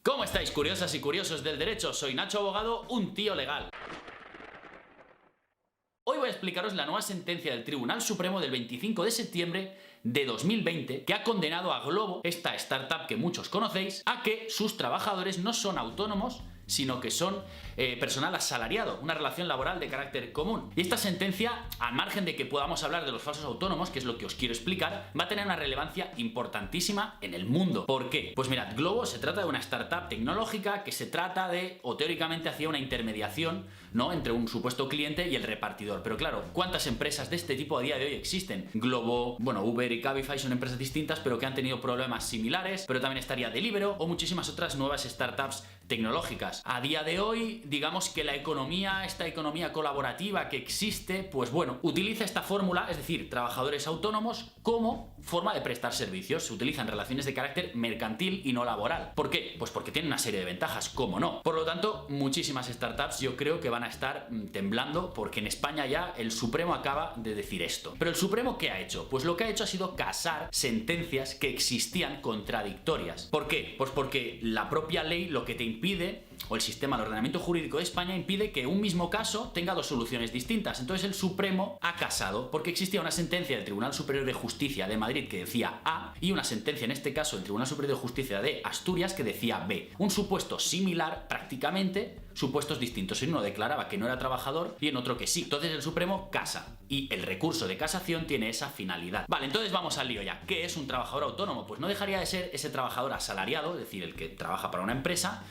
¿Cómo estáis, curiosas y curiosos del derecho? Soy Nacho Abogado, un tío legal. Hoy voy a explicaros la nueva sentencia del Tribunal Supremo del 25 de septiembre de 2020 que ha condenado a Glovo, esta startup que muchos conocéis, a que sus trabajadores no son autónomos, sino que son personal asalariado, una relación laboral de carácter común. Y esta sentencia, al margen de que podamos hablar de los falsos autónomos, que es lo que os quiero explicar, va a tener una relevancia importantísima en el mundo. ¿Por qué? Pues mirad, Glovo se trata de una startup tecnológica que se trata de, o teóricamente hacía una intermediación, ¿no?, entre un supuesto cliente y el repartidor. Pero claro, ¿cuántas empresas de este tipo a día de hoy existen? Glovo, bueno, Uber y Cabify son empresas distintas, pero que han tenido problemas similares, pero también estaría Deliveroo o muchísimas otras nuevas startups tecnológicas. A día de hoy, digamos que la economía, esta economía colaborativa que existe, pues bueno, utiliza esta fórmula, es decir, trabajadores autónomos, como forma de prestar servicios. Se utilizan relaciones de carácter mercantil y no laboral. ¿Por qué? Pues porque tiene una serie de ventajas, ¿cómo no? Por lo tanto, muchísimas startups yo creo que van a estar temblando porque en España ya el Supremo acaba de decir esto. Pero el Supremo, ¿qué ha hecho? Pues lo que ha hecho ha sido casar sentencias que existían contradictorias. ¿Por qué? Pues porque la propia ley lo que te impide, o el sistema, el ordenamiento jurídico de España impide que un mismo caso tenga dos soluciones distintas. Entonces el Supremo ha casado, porque existía una sentencia del Tribunal Superior de Justicia de Madrid que decía A, y una sentencia, en este caso, del Tribunal Superior de Justicia de Asturias que decía B. Un supuesto similar, prácticamente, supuestos distintos. En uno declaraba que no era trabajador y en otro que sí. Entonces el Supremo casa, y el recurso de casación tiene esa finalidad. Vale, entonces vamos al lío ya. ¿Qué es un trabajador autónomo? Pues no dejaría de ser ese trabajador asalariado, es decir, el que trabaja para una empresa,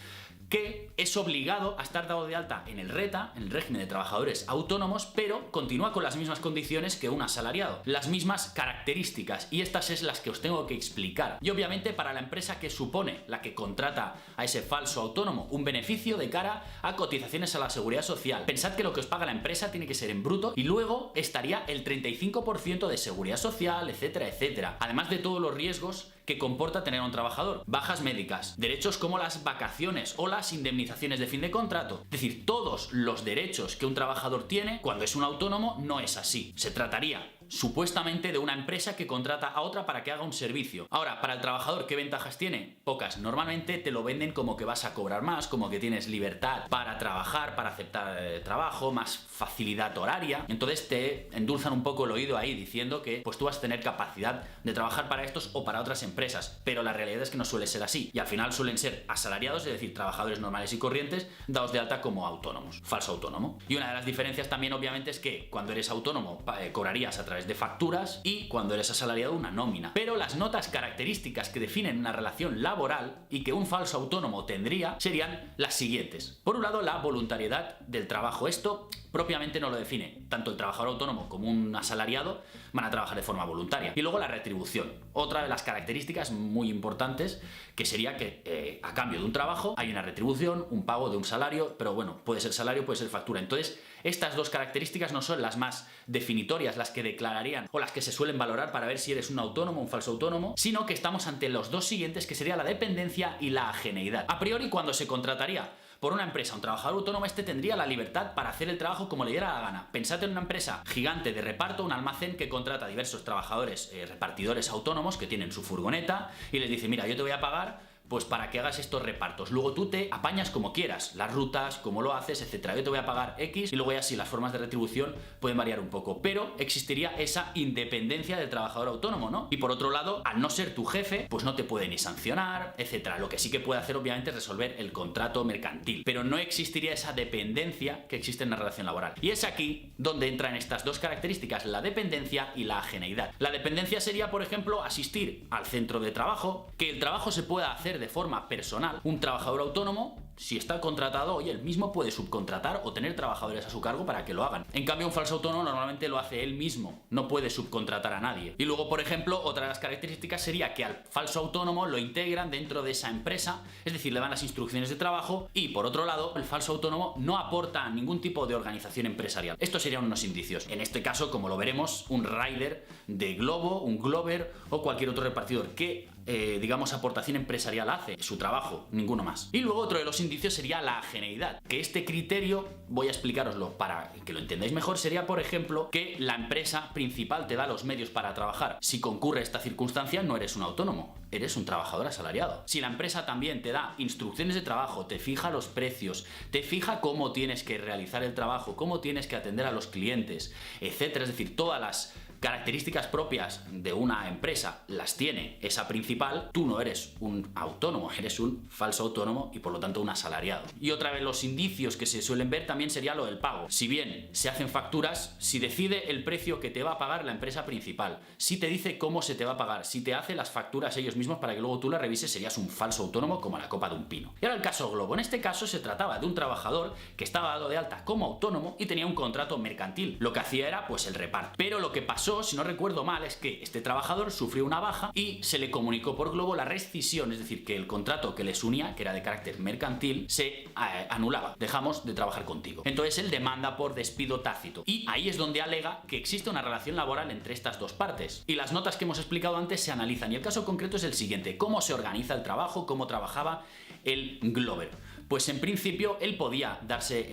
que es obligado a estar dado de alta en el RETA, en el régimen de trabajadores autónomos, pero continúa con las mismas condiciones que un asalariado, las mismas características, y estas es las que os tengo que explicar. Y obviamente para la empresa que supone, la que contrata a ese falso autónomo, un beneficio de cara a cotizaciones a la seguridad social. Pensad que lo que os paga la empresa tiene que ser en bruto y luego estaría el 35% de seguridad social, etcétera, etcétera. Además de todos los riesgos que comporta tener a un trabajador, bajas médicas, derechos como las vacaciones o las indemnizaciones de fin de contrato. Es decir, todos los derechos que un trabajador tiene cuando es un autónomo no es así. Se trataría supuestamente de una empresa que contrata a otra para que haga un servicio. Ahora, para el trabajador, ¿qué ventajas tiene? Pocas. Normalmente te lo venden como que vas a cobrar más, como que tienes libertad para trabajar, para aceptar trabajo, más facilidad horaria. Entonces te endulzan un poco el oído ahí diciendo que pues tú vas a tener capacidad de trabajar para estos o para otras empresas, pero la realidad es que no suele ser así y al final suelen ser asalariados, es decir, trabajadores normales y corrientes dados de alta como autónomos, falso autónomo. Y una de las diferencias también obviamente es que cuando eres autónomo cobrarías a través de facturas y cuando eres asalariado una nómina. Pero las notas características que definen una relación laboral y que un falso autónomo tendría serían las siguientes. Por un lado, la voluntariedad del trabajo. Esto propiamente no lo define. Tanto el trabajador autónomo como un asalariado van a trabajar de forma voluntaria. Y luego la retribución. Otra de las características muy importantes que sería que a cambio de un trabajo hay una retribución, un pago de un salario, pero bueno, puede ser salario, puede ser factura. Entonces, estas dos características no son las más definitorias, las que declararían o las que se suelen valorar para ver si eres un autónomo o un falso autónomo, sino que estamos ante los dos siguientes, que sería la dependencia y la ajeneidad. A priori, cuando se contrataría por una empresa un trabajador autónomo, este tendría la libertad para hacer el trabajo como le diera la gana. Pensad en una empresa gigante de reparto, un almacén que contrata a diversos trabajadores, repartidores autónomos que tienen su furgoneta y les dice, mira, yo te voy a pagar pues para que hagas estos repartos. Luego tú te apañas como quieras, las rutas, cómo lo haces, etcétera. Yo te voy a pagar X y luego ya sí, las formas de retribución pueden variar un poco, pero existiría esa independencia del trabajador autónomo, ¿no? Y por otro lado, al no ser tu jefe, pues no te puede ni sancionar, etcétera. Lo que sí que puede hacer, obviamente, es resolver el contrato mercantil, pero no existiría esa dependencia que existe en la relación laboral. Y es aquí donde entran estas dos características, la dependencia y la ajeneidad. La dependencia sería, por ejemplo, asistir al centro de trabajo, que el trabajo se pueda hacer de forma personal. Un trabajador autónomo, si está contratado, oye, él mismo puede subcontratar o tener trabajadores a su cargo para que lo hagan. En cambio, un falso autónomo normalmente lo hace él mismo, no puede subcontratar a nadie. Y luego, por ejemplo, otra de las características sería que al falso autónomo lo integran dentro de esa empresa, es decir, le dan las instrucciones de trabajo y, por otro lado, el falso autónomo no aporta ningún tipo de organización empresarial. Estos serían unos indicios. En este caso, como lo veremos, un rider de Glovo, un Glover o cualquier otro repartidor que digamos, aportación empresarial hace? Su trabajo, ninguno más. Y luego otro de los indicios sería la ajeneidad, que este criterio, voy a explicároslo para que lo entendáis mejor, sería, por ejemplo, que la empresa principal te da los medios para trabajar. Si concurre esta circunstancia, no eres un autónomo, eres un trabajador asalariado. Si la empresa también te da instrucciones de trabajo, te fija los precios, te fija cómo tienes que realizar el trabajo, cómo tienes que atender a los clientes, etcétera, es decir, todas las características propias de una empresa las tiene esa principal, tú no eres un autónomo, eres un falso autónomo y por lo tanto un asalariado. Y otra vez los indicios que se suelen ver también sería lo del pago. Si bien se hacen facturas, si decide el precio que te va a pagar la empresa principal, si te dice cómo se te va a pagar, si te hace las facturas ellos mismos para que luego tú las revises, serías un falso autónomo como la copa de un pino. Y ahora el caso Globo. En este caso se trataba de un trabajador que estaba dado de alta como autónomo y tenía un contrato mercantil. Lo que hacía era pues el reparto. Pero lo que pasó, si no recuerdo mal, es que este trabajador sufrió una baja y se le comunicó por Globo la rescisión, es decir, que el contrato que les unía, que era de carácter mercantil, se anulaba. Dejamos de trabajar contigo. Entonces él demanda por despido tácito y ahí es donde alega que existe una relación laboral entre estas dos partes. Y las notas que hemos explicado antes se analizan y el caso concreto es el siguiente: ¿cómo se organiza el trabajo? ¿Cómo trabajaba el Glover? Pues en principio él podía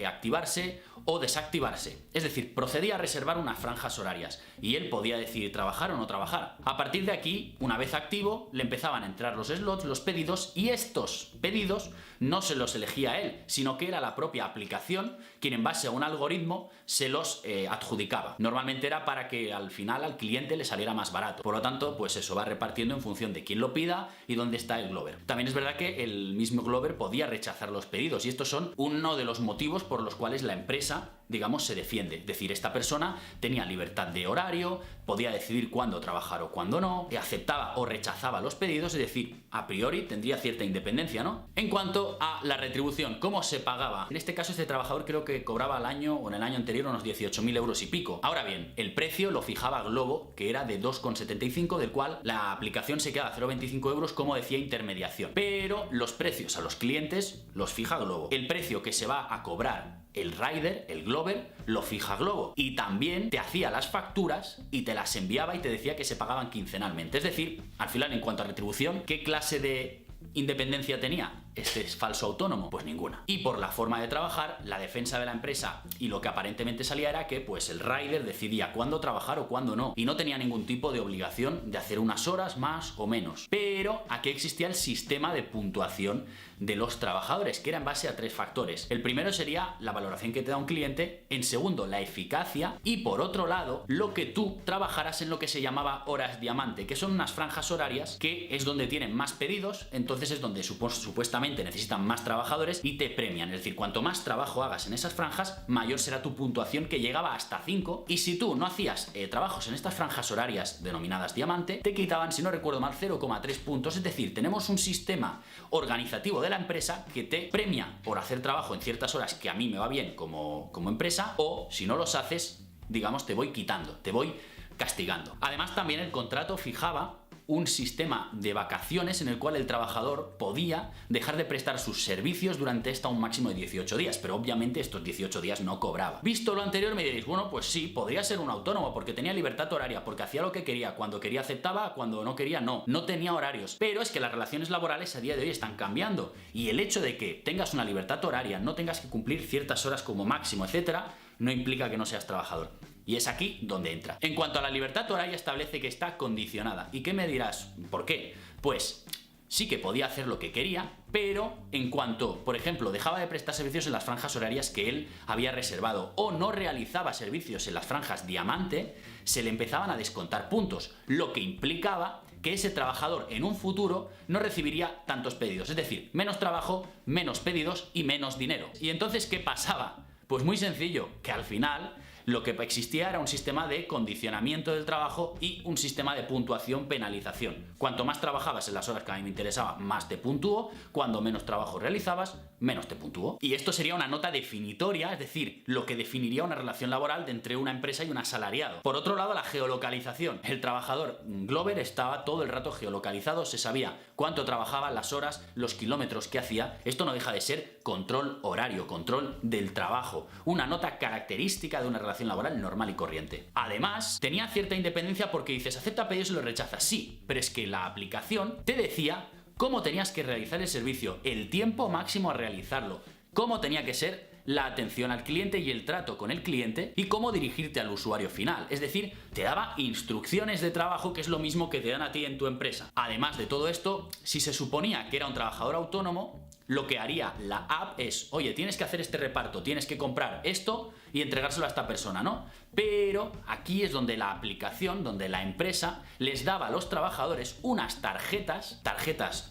activarse o desactivarse, es decir, procedía a reservar unas franjas horarias y él podía decidir trabajar o no trabajar. A partir de aquí, una vez activo, le empezaban a entrar los slots, los pedidos, y estos pedidos no se los elegía él, sino que era la propia aplicación quien en base a un algoritmo se los adjudicaba. Normalmente era para que al final al cliente le saliera más barato. Por lo tanto, pues eso va repartiendo en función de quién lo pida y dónde está el Glover. También es verdad que el mismo Glover podía rechazar los pedidos y estos son uno de los motivos por los cuales la empresa, digamos, se defiende. Es decir, esta persona tenía libertad de horario, podía decidir cuándo trabajar o cuándo no, aceptaba o rechazaba los pedidos, es decir, a priori tendría cierta independencia, ¿no? En cuanto a la retribución, ¿cómo se pagaba? En este caso este trabajador creo que cobraba al año o en el año anterior unos 18.000 euros y pico. Ahora bien, el precio lo fijaba Globo, que era de 2,75, del cual la aplicación se queda a 0,25 euros, como decía, intermediación. Pero los precios a los clientes los fija Globo. El precio que se va a cobrar el rider, el Glover, lo fija Globo. Y también te hacía las facturas y te las enviaba y te decía que se pagaban quincenalmente. Es decir, al final, en cuanto a retribución, ¿qué clase de independencia tenía este falso autónomo? Pues ninguna. Y por la forma de trabajar, la defensa de la empresa y lo que aparentemente salía era que pues el rider decidía cuándo trabajar o cuándo no, y no tenía ningún tipo de obligación de hacer unas horas más o menos. Pero aquí existía el sistema de puntuación de los trabajadores, que era en base a 3 factores. El primero sería la valoración que te da un cliente, en segundo la eficacia, y por otro lado lo que tú trabajaras en lo que se llamaba horas diamante, que son unas franjas horarias que es donde tienen más pedidos, entonces es donde supuestamente necesitan más trabajadores y te premian. Es decir, cuanto más trabajo hagas en esas franjas, mayor será tu puntuación, que llegaba hasta 5, y si tú no hacías trabajos en estas franjas horarias denominadas diamante, te quitaban, si no recuerdo mal, 0,3 puntos. Es decir, tenemos un sistema organizativo de la empresa que te premia por hacer trabajo en ciertas horas que a mí me va bien como empresa, o si no los haces, digamos, te voy quitando, te voy castigando. Además, también el contrato fijaba un sistema de vacaciones en el cual el trabajador podía dejar de prestar sus servicios durante hasta un máximo de 18 días, pero obviamente estos 18 días no cobraba. Visto lo anterior me diréis, bueno, pues sí, podría ser un autónomo porque tenía libertad horaria, porque hacía lo que quería, cuando quería aceptaba, cuando no quería no tenía horarios. Pero es que las relaciones laborales a día de hoy están cambiando y el hecho de que tengas una libertad horaria, no tengas que cumplir ciertas horas como máximo, etcétera, no implica que no seas trabajador. Y es aquí donde entra. En cuanto a la libertad horaria, establece que está condicionada. ¿Y qué me dirás? ¿Por qué? Pues sí que podía hacer lo que quería, pero en cuanto, por ejemplo, dejaba de prestar servicios en las franjas horarias que él había reservado o no realizaba servicios en las franjas diamante, se le empezaban a descontar puntos, lo que implicaba que ese trabajador en un futuro no recibiría tantos pedidos. Es decir, menos trabajo, menos pedidos y menos dinero. ¿Y entonces qué pasaba? Pues muy sencillo, que al final lo que existía era un sistema de condicionamiento del trabajo y un sistema de puntuación penalización. Cuanto más trabajabas en las horas que a mí me interesaba, más te puntúo. Cuando menos trabajo realizabas, menos te puntúo. Y esto sería una nota definitoria, es decir, lo que definiría una relación laboral entre una empresa y un asalariado. Por otro lado, la geolocalización. El trabajador Glover estaba todo el rato geolocalizado, se sabía cuánto trabajaba, las horas, los kilómetros que hacía. Esto no deja de ser control horario, control del trabajo. Una nota característica de una relación relación laboral normal y corriente. Además, tenía cierta independencia porque dices, acepta pedidos y los rechazas. Sí, pero es que la aplicación te decía cómo tenías que realizar el servicio, el tiempo máximo a realizarlo, cómo tenía que ser la atención al cliente y el trato con el cliente y cómo dirigirte al usuario final. Es decir, te daba instrucciones de trabajo, que es lo mismo que te dan a ti en tu empresa. Además de todo esto, si se suponía que era un trabajador autónomo, lo que haría la app es, oye, tienes que hacer este reparto, tienes que comprar esto y entregárselo a esta persona, ¿no? Pero aquí es donde la aplicación, donde la empresa les daba a los trabajadores unas tarjetas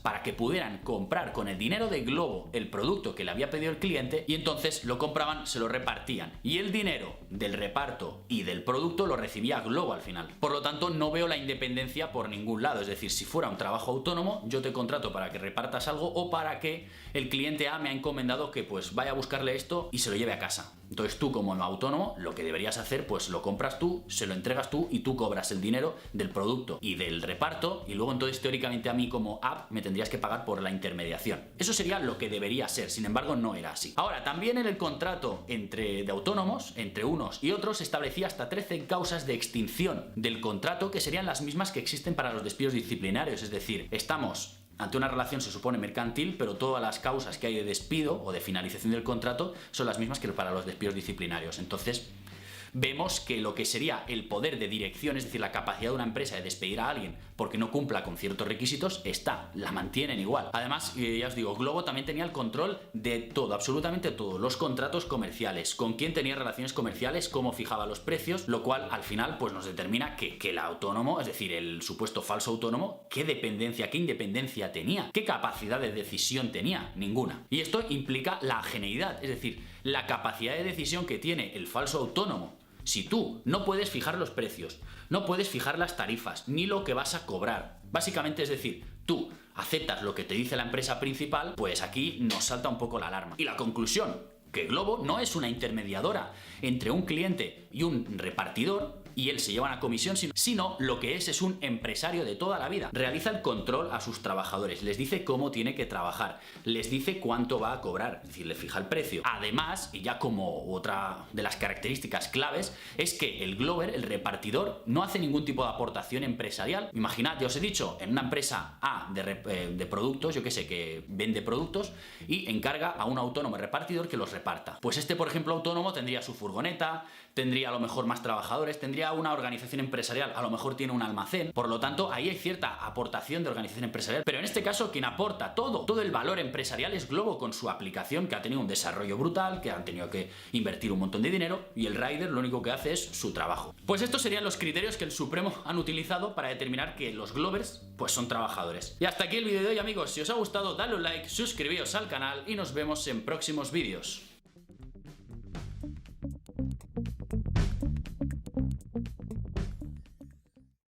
para que pudieran comprar con el dinero de Glovo el producto que le había pedido el cliente y entonces lo compraban, se lo repartían. Y el dinero del reparto y del producto lo recibía Glovo al final. Por lo tanto, no veo la independencia por ningún lado. Es decir, si fuera un trabajo autónomo, yo te contrato para que repartas algo o para que el cliente A me ha encomendado que pues vaya a buscarle esto y se lo lleve a casa. Entonces tú, como autónomo, lo que deberías hacer, pues lo compras tú, se lo entregas tú y tú cobras el dinero del producto y del reparto y luego entonces teóricamente a mí como app me tendrías que pagar por la intermediación. Eso sería lo que debería ser, sin embargo no era así. Ahora, también en el contrato de autónomos, entre unos y otros, establecía hasta 13 causas de extinción del contrato que serían las mismas que existen para los despidos disciplinarios. Es decir, estamos ante una relación, se supone, mercantil, pero todas las causas que hay de despido o de finalización del contrato son las mismas que para los despidos disciplinarios. Entonces, vemos que lo que sería el poder de dirección, es decir, la capacidad de una empresa de despedir a alguien porque no cumpla con ciertos requisitos, la mantienen igual. Además, ya os digo, Glovo también tenía el control de todo, absolutamente todo, los contratos comerciales, con quién tenía relaciones comerciales, cómo fijaba los precios, lo cual al final pues nos determina que el autónomo, es decir, el supuesto falso autónomo, qué independencia tenía, qué capacidad de decisión tenía, ninguna. Y esto implica la ageneidad, es decir, la capacidad de decisión que tiene el falso autónomo. Si tú no puedes fijar los precios, no puedes fijar las tarifas, ni lo que vas a cobrar, básicamente es decir, tú aceptas lo que te dice la empresa principal, pues aquí nos salta un poco la alarma. Y la conclusión, que Glovo no es una intermediadora entre un cliente y un repartidor, y él se lleva una comisión, sino lo que es un empresario de toda la vida. Realiza el control a sus trabajadores, les dice cómo tiene que trabajar, les dice cuánto va a cobrar, es decir, le fija el precio. Además, y ya como otra de las características claves, es que el Glover, el repartidor, no hace ningún tipo de aportación empresarial. Imaginad, ya os he dicho, en una empresa A de productos, yo que sé, que vende productos y encarga a un autónomo repartidor que los reparta. Pues por ejemplo, autónomo tendría su furgoneta, tendría a lo mejor más trabajadores, tendría una organización empresarial, a lo mejor tiene un almacén, por lo tanto ahí hay cierta aportación de organización empresarial, pero en este caso quien aporta todo el valor empresarial es Glovo con su aplicación, que ha tenido un desarrollo brutal, que han tenido que invertir un montón de dinero, y el rider lo único que hace es su trabajo. Pues estos serían los criterios que el Supremo han utilizado para determinar que los Glovers pues son trabajadores. Y hasta aquí el vídeo de hoy, amigos. Si os ha gustado, dadle un like, suscribíos al canal y nos vemos en próximos vídeos.